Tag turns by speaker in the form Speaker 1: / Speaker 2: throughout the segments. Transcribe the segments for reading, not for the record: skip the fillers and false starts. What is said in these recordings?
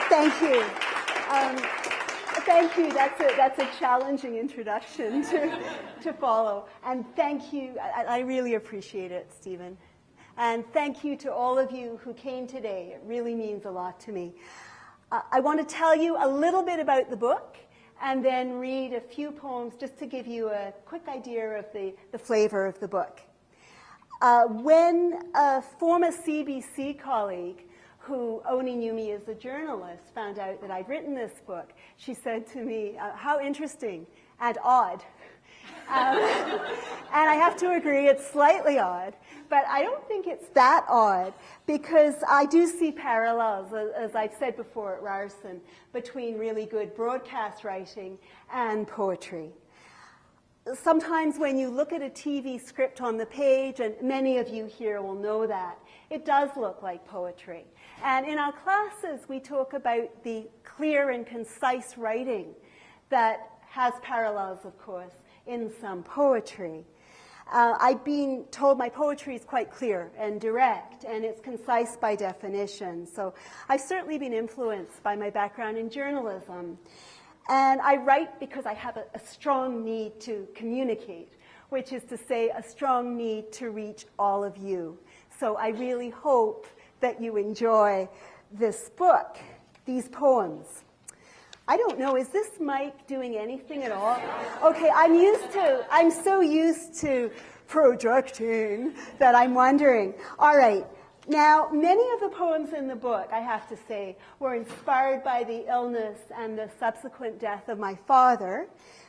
Speaker 1: Thank you. Thank you. That's a challenging introduction to follow. And thank you. I really appreciate it, Stephen. And thank you to all of you who came today. It really means a lot to me. I want to tell you a little bit about the book and then read a few poems just to give you a quick idea of the flavor of the book. When a former CBC colleague who only knew me as a journalist found out that I'd written this book, she said to me, how interesting and odd. And I have to agree, it's slightly odd, but I don't think it's that odd because I do see parallels, as I've said before at Ryerson, between really good broadcast writing and poetry. Sometimes when you look at a TV script on the page, and many of you here will know that, it does look like poetry. And in our classes, we talk about the clear and concise writing that has parallels, of course, in some poetry. I've been told my poetry is quite clear and direct, and it's concise by definition. So I've certainly been influenced by my background in journalism. And I write because I have a strong need to communicate, which is to say a strong need to reach all of you. So I really hope that you enjoy this book, these poems. I don't know, is this mic doing anything at all? Okay, I'm so used to projecting that I'm wondering. All right, now many of the poems in the book, I have to say, were inspired by the illness and the subsequent death of my father.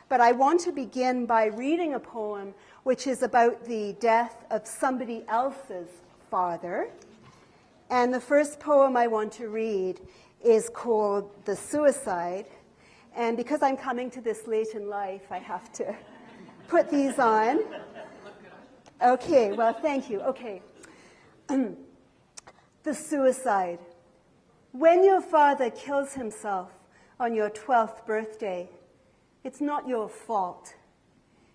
Speaker 1: But I want to begin by reading a poem which is about the death of somebody else's father. And the first poem I want to read is called The Suicide. And because I'm coming to this late in life, I have to put these on. Okay, well, thank you. Okay. The Suicide. When your father kills himself on your 12th birthday, it's not your fault.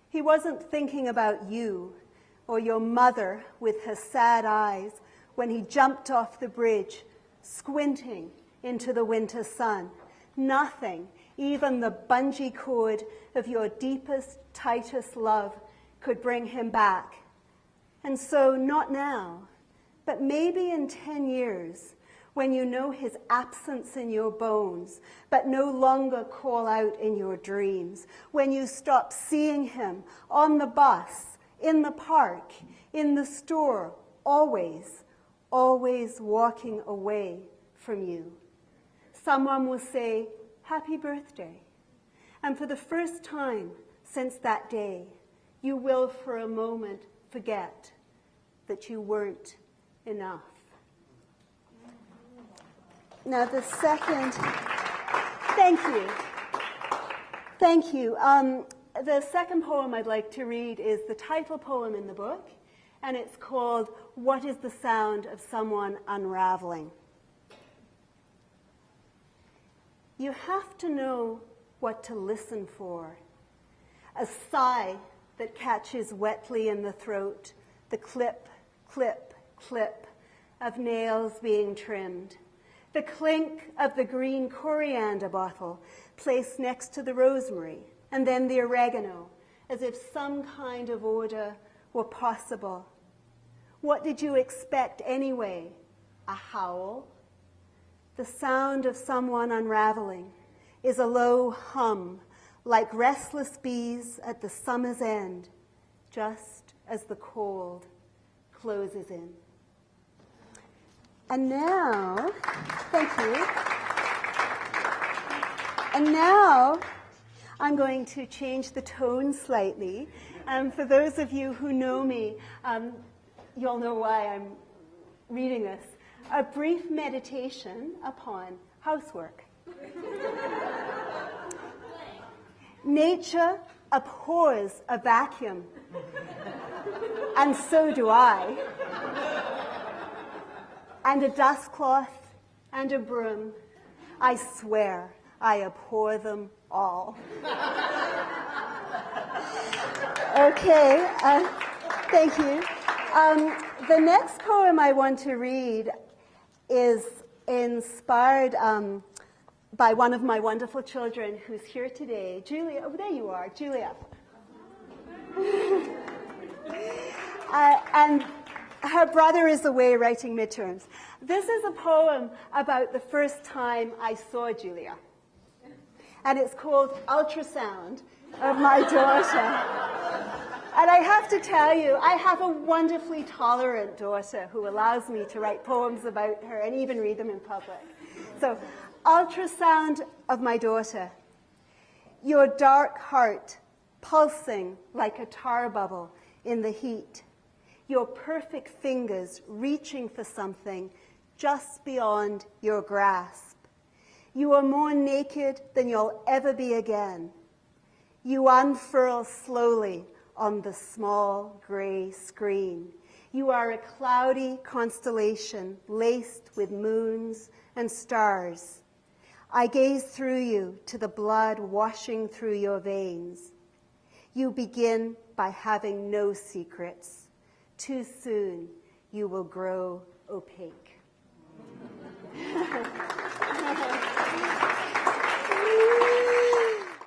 Speaker 1: He wasn't thinking about you or your mother with her sad eyes when he jumped off the bridge, squinting into the winter sun. Nothing, even the bungee cord of your deepest, tightest love, could bring him back. And so, not now, but maybe in 10 years, when you know his absence in your bones, but no longer call out in your dreams, when you stop seeing him on the bus, in the park, in the store, always walking away from you. Someone will say, "Happy birthday." And for the first time since that day, you will for a moment forget that you weren't enough. Now the second, thank you. The second poem I'd like to read is the title poem in the book, and it's called What is the Sound of Someone Unraveling? You have to know what to listen for. A sigh that catches wetly in the throat, the clip, clip, clip of nails being trimmed, the clink of the green coriander bottle placed next to the rosemary, and then the oregano, as if some kind of order were possible. What did you expect anyway? A howl? The sound of someone unraveling is a low hum, like restless bees at the summer's end, just as the cold closes in. And now, thank you. And now, I'm going to change the tone slightly. For those of you who know me, you'll know why I'm reading this. A brief meditation upon housework. Nature abhors a vacuum, and so do I. And a dust cloth and a broom, I swear I abhor them all. Okay, thank you. The next poem I want to read is inspired by one of my wonderful children who's here today, Julia. Oh, there you are, Julia. And her brother is away writing midterms. This is a poem about the first time I saw Julia. And it's called Ultrasound of My Daughter. And I have to tell you, I have a wonderfully tolerant daughter who allows me to write poems about her and even read them in public. So, Ultrasound of My Daughter. Your dark heart pulsing like a tar bubble in the heat. Your perfect fingers reaching for something just beyond your grasp. You are more naked than you'll ever be again. You unfurl slowly on the small gray screen. You are a cloudy constellation laced with moons and stars. I gaze through you to the blood washing through your veins. You begin by having no secrets. Too soon, you will grow opaque.